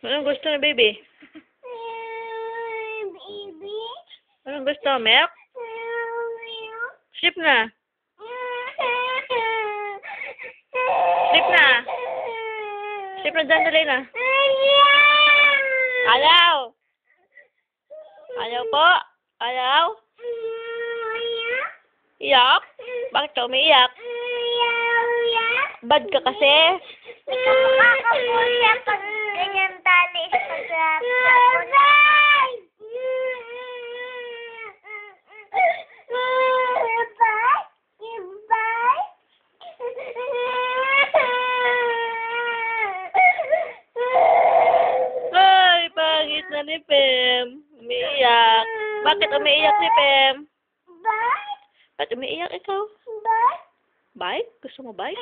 Anong gusto ni baby? Baby? Anong gusto? Milk? Sleep na. Sleep na. Sleep na dyan, dali na. Ayaw! Ayaw po? Ayaw? Iyak? Bakit ka umiiyak? Bad ka kasi? Nakakapusya pag ganyan tali sa Ay, pangit na ni Pem. Umiiyak. Bakit umiiyak si Pem? Ba't umiiyak ikaw? Bike? Gusto mo bike?